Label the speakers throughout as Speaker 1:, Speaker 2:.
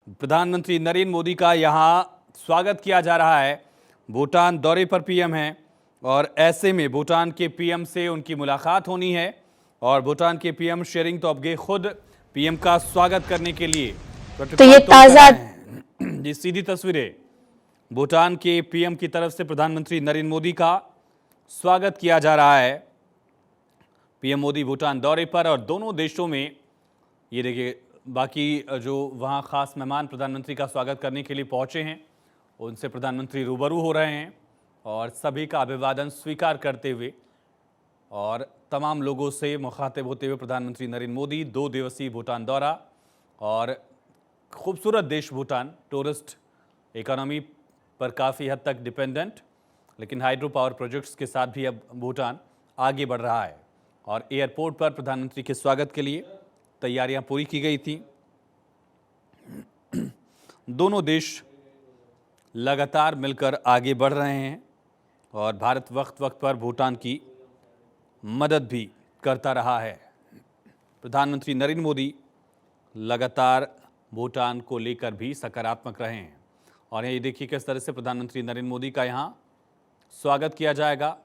Speaker 1: प्रधानमंत्री नरेंद्र मोदी का यहां स्वागत किया जा रहा है। भूटान दौरे पर पीएम हैं और ऐसे में भूटान के पीएम से उनकी मुलाकात होनी है और भूटान के पीएम शेरिंग तोब्गे खुद पीएम का स्वागत करने के लिए
Speaker 2: तो ये ताजा
Speaker 1: जी सीधी तस्वीरें भूटान के पीएम की तरफ से प्रधानमंत्री नरेंद्र मोदी का स्वागत किया जा रहा है। पीएम मोदी भूटान दौरे पर और दोनों देशों में ये देखिए बाकी जो वहाँ खास मेहमान प्रधानमंत्री का स्वागत करने के लिए पहुँचे हैं उनसे प्रधानमंत्री रूबरू हो रहे हैं और सभी का अभिवादन स्वीकार करते हुए और तमाम लोगों से मुखातिब होते हुए प्रधानमंत्री नरेंद्र मोदी 2 दिवसीय भूटान दौरा और खूबसूरत देश भूटान टूरिस्ट इकोनॉमी पर काफ़ी हद तक डिपेंडेंट, लेकिन हाइड्रो पावर प्रोजेक्ट्स के साथ भी अब भूटान आगे बढ़ रहा है और एयरपोर्ट पर प्रधानमंत्री के स्वागत के लिए तैयारियां पूरी की गई थी। दोनों देश लगातार मिलकर आगे बढ़ रहे हैं और भारत वक्त वक्त पर भूटान की मदद भी करता रहा है। प्रधानमंत्री नरेंद्र मोदी लगातार भूटान को लेकर भी सकारात्मक रहे हैं और ये देखिए किस तरह से प्रधानमंत्री नरेंद्र मोदी का यहाँ स्वागत किया जाएगा,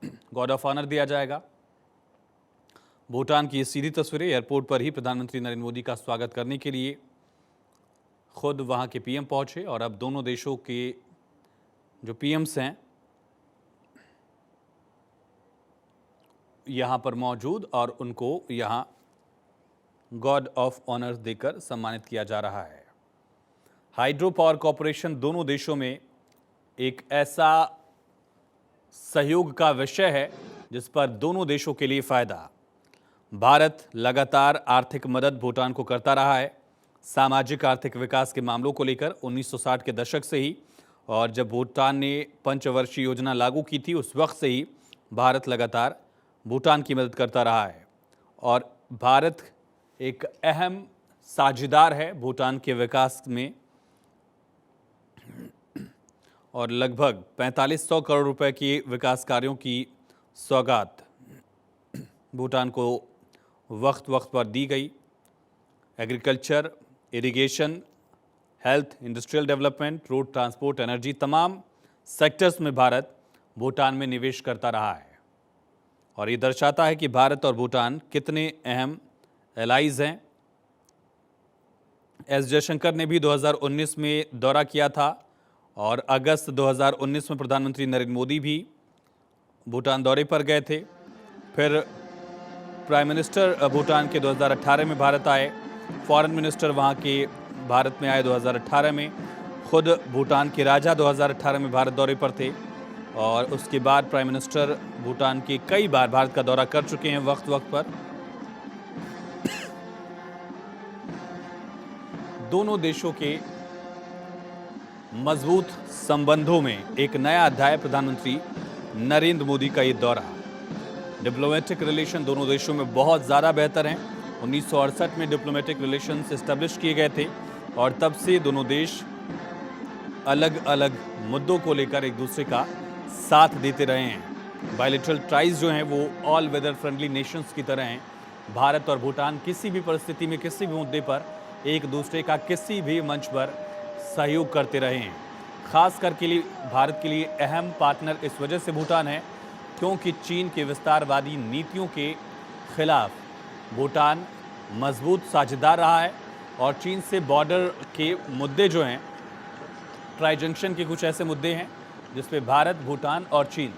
Speaker 1: गार्ड ऑफ ऑनर दिया जाएगा। भूटान की ये सीधी तस्वीरें एयरपोर्ट पर ही प्रधानमंत्री नरेंद्र मोदी का स्वागत करने के लिए खुद वहाँ के पीएम पहुँचे और अब दोनों देशों के जो पीएम्स हैं यहाँ पर मौजूद और उनको यहाँ गार्ड ऑफ ऑनर देकर सम्मानित किया जा रहा है। हाइड्रो पावर कॉरपोरेशन दोनों देशों में एक ऐसा सहयोग का विषय है जिस पर दोनों देशों के लिए फायदा। भारत लगातार आर्थिक मदद भूटान को करता रहा है सामाजिक आर्थिक विकास के मामलों को लेकर 1960 के दशक से ही, और जब भूटान ने पंचवर्षीय योजना लागू की थी उस वक्त से ही भारत लगातार भूटान की मदद करता रहा है और भारत एक अहम साझेदार है भूटान के विकास में और लगभग 4500 करोड़ रुपए के विकास कार्यों की सौगात भूटान को वक्त वक्त पर दी गई। Agriculture, irrigation, health, industrial development, road transport, energy, तमाम सेक्टर्स में भारत भूटान में निवेश करता रहा है और ये दर्शाता है कि भारत और भूटान कितने अहम एलाइज हैं। एस जयशंकर ने भी 2019 में दौरा किया था और अगस्त 2019 में प्रधानमंत्री नरेंद्र मोदी भी भूटान दौरे पर गए थे। फिर प्राइम मिनिस्टर भूटान के 2018 में भारत आए, फॉरेन मिनिस्टर वहाँ के भारत में आए 2018 में, खुद भूटान के राजा 2018 में भारत दौरे पर थे और उसके बाद प्राइम मिनिस्टर भूटान के कई बार भारत का दौरा कर चुके हैं वक्त वक्त पर। दोनों देशों के मजबूत संबंधों में एक नया अध्याय प्रधानमंत्री नरेंद्र मोदी का ये दौरा। डिप्लोमेटिक रिलेशन दोनों देशों में बहुत ज़्यादा बेहतर हैं। 1968 में डिप्लोमेटिक रिलेशंस इस्टेब्लिश किए गए थे और तब से दोनों देश अलग अलग मुद्दों को लेकर एक दूसरे का साथ देते रहे हैं। बायलैटरल टाइज जो हैं वो ऑल वेदर फ्रेंडली नेशंस की तरह हैं। भारत और भूटान किसी भी परिस्थिति में किसी भी मुद्दे पर एक दूसरे का किसी भी मंच पर सहयोग करते रहे हैं। खास करके लिए भारत के लिए अहम पार्टनर इस वजह से भूटान है क्योंकि चीन के विस्तारवादी नीतियों के खिलाफ भूटान मजबूत साझेदार रहा है और चीन से बॉर्डर के मुद्दे जो हैं, ट्राई जंक्शन के कुछ ऐसे मुद्दे हैं जिसपे भारत, भूटान और चीन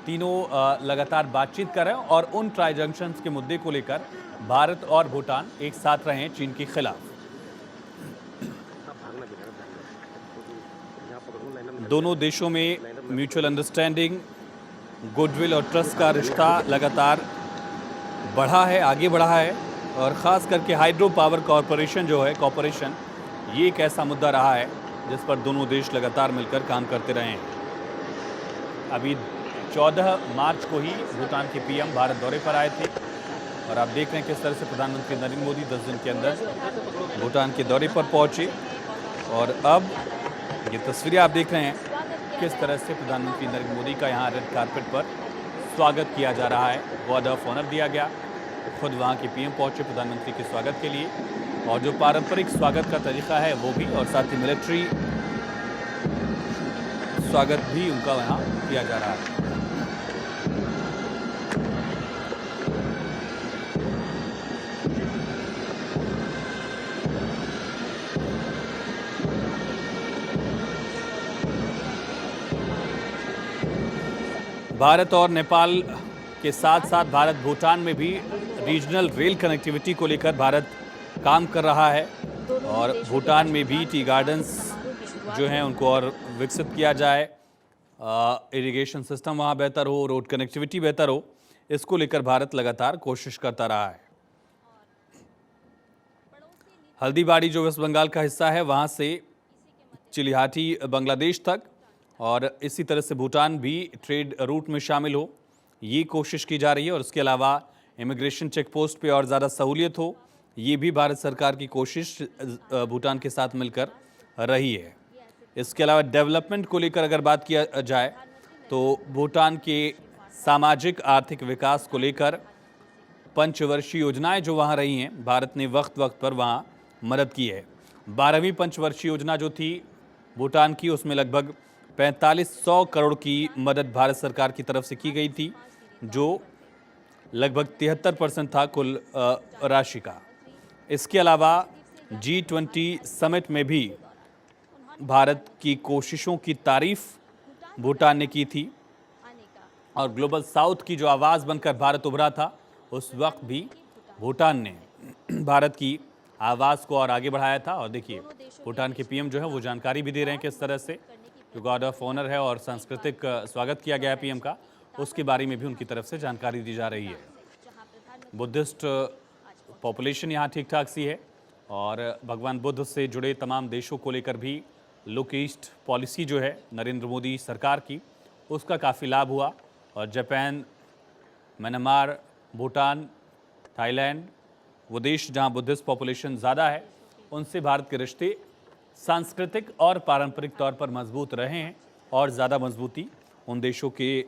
Speaker 1: तीनों लगातार बातचीत कर रहे हैं और उन ट्राई जंक्शंस के मुद्दे को लेकर भारत और भूटान एक साथ रहे हैं चीन के खिलाफ। दोनों देशों में म्यूचुअल अंडरस्टैंडिंग, गुडविल और ट्रस्ट का रिश्ता लगातार बढ़ा है, आगे बढ़ा है और ख़ास करके हाइड्रो पावर कॉरपोरेशन जो है कॉरपोरेशन, ये एक ऐसा मुद्दा रहा है जिस पर दोनों देश लगातार मिलकर काम करते रहे हैं। अभी 14 मार्च को ही भूटान के पीएम भारत दौरे पर आए थे और आप देख रहे हैं किस तरह से प्रधानमंत्री नरेंद्र मोदी 10 दिन के अंदर भूटान के दौरे पर पहुँचे और अब ये तस्वीरें आप देख रहे हैं किस तरह से प्रधानमंत्री नरेंद्र मोदी का यहाँ रेड कारपेट पर स्वागत किया जा रहा है। गार्ड ऑफ ऑनर दिया गया, खुद वहाँ के पीएम पहुँचे प्रधानमंत्री के स्वागत के लिए और जो पारंपरिक स्वागत का तरीका है वो भी, और साथ ही मिलिट्री स्वागत भी उनका वहाँ किया जा रहा है। भारत और नेपाल के साथ साथ भारत भूटान में भी रीजनल रेल कनेक्टिविटी को लेकर भारत काम कर रहा है और भूटान में भी टी गार्डन्स जो हैं उनको और विकसित किया जाए, इरिगेशन सिस्टम वहाँ बेहतर हो, रोड कनेक्टिविटी बेहतर हो, इसको लेकर भारत लगातार कोशिश करता रहा है। हल्दीबाड़ी जो वेस्ट बंगाल का हिस्सा है वहाँ से चिलिहाटी बांग्लादेश तक, और इसी तरह से भूटान भी ट्रेड रूट में शामिल हो, ये कोशिश की जा रही है। और उसके अलावा इमिग्रेशन चेक पोस्ट पे और ज़्यादा सहूलियत हो, ये भी भारत सरकार की कोशिश भूटान के साथ मिलकर रही है। इसके अलावा डेवलपमेंट को लेकर अगर बात किया जाए तो भूटान के सामाजिक आर्थिक विकास को लेकर पंचवर्षीय योजनाएं जो वहाँ रही हैं, भारत ने वक्त वक्त पर वहाँ मदद की है। 12वीं पंचवर्षीय योजना जो थी भूटान की, उसमें लगभग 4500 करोड़ की मदद भारत सरकार की तरफ से की गई थी, जो लगभग 73% था कुल राशि का। इसके अलावा G20 समिट में भी भारत की कोशिशों की तारीफ भूटान ने की थी, और ग्लोबल साउथ की जो आवाज़ बनकर भारत उभरा था, उस वक्त भी भूटान ने भारत की आवाज़ को और आगे बढ़ाया था। और देखिए भूटान के पीएम जो है वो जानकारी भी दे रहे हैं किस तरह से जो गार्ड ऑफ ऑनर है और सांस्कृतिक स्वागत किया गया है पीएम का, उसके बारे में भी उनकी तरफ से जानकारी दी जा रही है। बुद्धिस्ट पॉपुलेशन यहाँ ठीक ठाक सी है, और भगवान बुद्ध से जुड़े तमाम देशों को लेकर भी लुक ईस्ट पॉलिसी जो है नरेंद्र मोदी सरकार की, उसका काफ़ी लाभ हुआ। और जापान, म्यांमार, भूटान, थाईलैंड, वो देश जहाँ बुद्धिस्ट पॉपुलेशन ज़्यादा है, उनसे भारत के रिश्ते सांस्कृतिक और पारंपरिक तौर पर मजबूत रहे हैं, और ज़्यादा मजबूती उन देशों के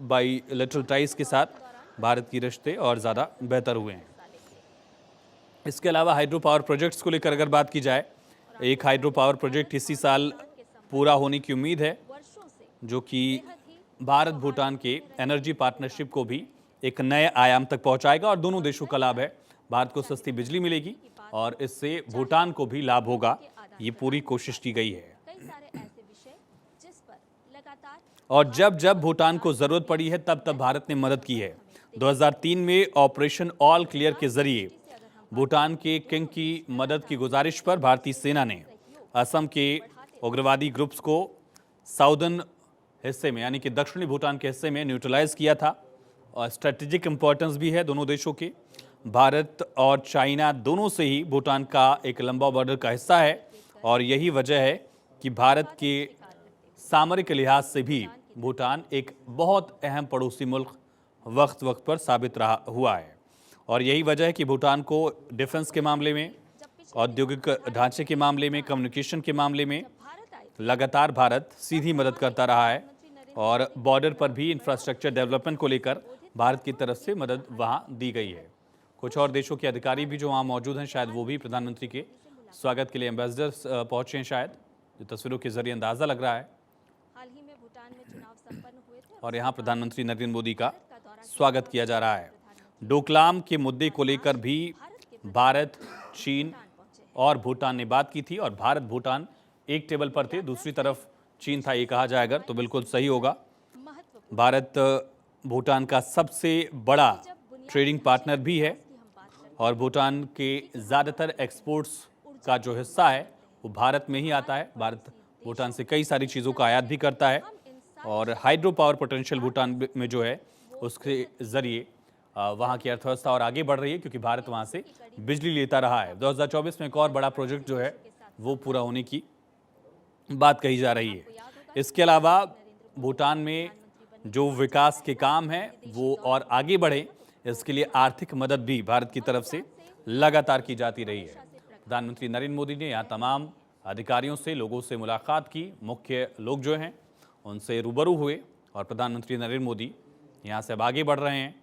Speaker 1: बाईलेटरल टाइज के साथ भारत की रिश्ते और ज़्यादा बेहतर हुए हैं। इसके अलावा हाइड्रो पावर प्रोजेक्ट्स को लेकर अगर बात की जाए, एक हाइड्रो पावर प्रोजेक्ट इसी साल पूरा होने की उम्मीद है, जो कि भारत भूटान के एनर्जी पार्टनरशिप को भी एक नए आयाम तक पहुंचाएगा, और दोनों देशों का लाभ है। भारत को सस्ती बिजली मिलेगी और इससे भूटान को भी लाभ होगा, ये पूरी कोशिश की गई है। और जब जब भूटान को जरूरत पड़ी है तब तब भारत ने मदद की है। 2003 में ऑपरेशन ऑल क्लियर के जरिए भूटान के किंग की मदद की गुजारिश पर भारतीय सेना ने असम के उग्रवादी ग्रुप्स को साउदर्न हिस्से में, यानी कि दक्षिणी भूटान के हिस्से में न्यूट्रलाइज किया था। और स्ट्रेटेजिक इंपॉर्टेंस भी है दोनों देशों के, भारत और चाइना दोनों से ही भूटान का एक लंबा बॉर्डर का हिस्सा है, और यही वजह है कि भारत के सामरिक लिहाज से भी भूटान एक बहुत अहम पड़ोसी मुल्क वक्त वक्त पर साबित रहा हुआ है। और यही वजह है कि भूटान को डिफेंस के मामले में, औद्योगिक ढांचे के मामले में, कम्युनिकेशन के मामले में लगातार भारत सीधी मदद करता रहा है, और बॉर्डर पर भी इंफ्रास्ट्रक्चर डेवलपमेंट को लेकर भारत की तरफ से मदद वहाँ दी गई है। कुछ और देशों के अधिकारी भी जो वहाँ मौजूद हैं, शायद वो भी प्रधानमंत्री के स्वागत के लिए एम्बेसडर्स पहुँचे हैं, शायद जो तस्वीरों के जरिए अंदाज़ा लग रहा है।
Speaker 2: हाल ही में भूटान में चुनाव संपन्न हुए थे
Speaker 1: और यहाँ प्रधानमंत्री नरेंद्र मोदी का स्वागत किया जा रहा है। डोकलाम के मुद्दे को लेकर भी भारत, चीन और भूटान ने बात की थी, और भारत भूटान एक टेबल पर थे, दूसरी तरफ चीन था, ये कहा जाए अगर तो बिल्कुल सही होगा। भारत भूटान का सबसे बड़ा ट्रेडिंग पार्टनर भी है, और भूटान के ज़्यादातर एक्सपोर्ट्स का जो हिस्सा है वो भारत में ही आता है। भारत भूटान से कई सारी चीज़ों का आयात भी करता है, और हाइड्रो पावर पोटेंशियल भूटान में जो है उसके ज़रिए वहाँ की अर्थव्यवस्था और आगे बढ़ रही है, क्योंकि भारत वहाँ से बिजली लेता रहा है। 2024 में एक और बड़ा प्रोजेक्ट जो है वो पूरा होने की बात कही जा रही है। इसके अलावा भूटान में जो विकास के काम हैं वो और आगे बढ़े, इसके लिए आर्थिक मदद भी भारत की तरफ से लगातार की जाती रही है। प्रधानमंत्री नरेंद्र मोदी ने यहाँ तमाम अधिकारियों से, लोगों से मुलाकात की, मुख्य लोग जो हैं उनसे रूबरू हुए, और प्रधानमंत्री नरेंद्र मोदी यहाँ से अब आगे बढ़ रहे हैं।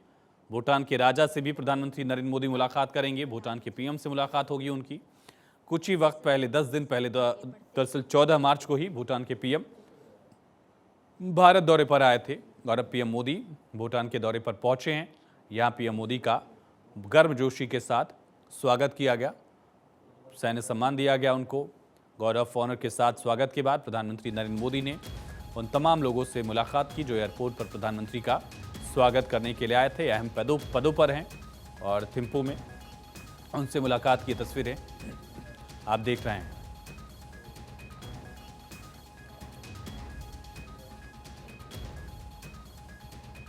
Speaker 1: भूटान के राजा से भी प्रधानमंत्री नरेंद्र मोदी मुलाकात करेंगे। भूटान के पीएम से मुलाकात होगी उनकी। कुछ ही वक्त पहले, 10 दिन पहले, दरअसल 14 मार्च को ही भूटान के पीएम भारत दौरे पर आए थे और अब पीएम मोदी भूटान के दौरे पर पहुंचे हैं। यहाँ पीएम मोदी का गर्मजोशी के साथ स्वागत किया गया, सैन्य सम्मान दिया गया उनको। गार्ड ऑफ ऑनर के साथ स्वागत के बाद प्रधानमंत्री नरेंद्र मोदी ने उन तमाम लोगों से मुलाकात की जो एयरपोर्ट पर प्रधानमंत्री का स्वागत करने के लिए आए थे, अहम पदों पर हैं। और थिम्पू में उनसे मुलाकात की तस्वीरें आप देख रहे हैं।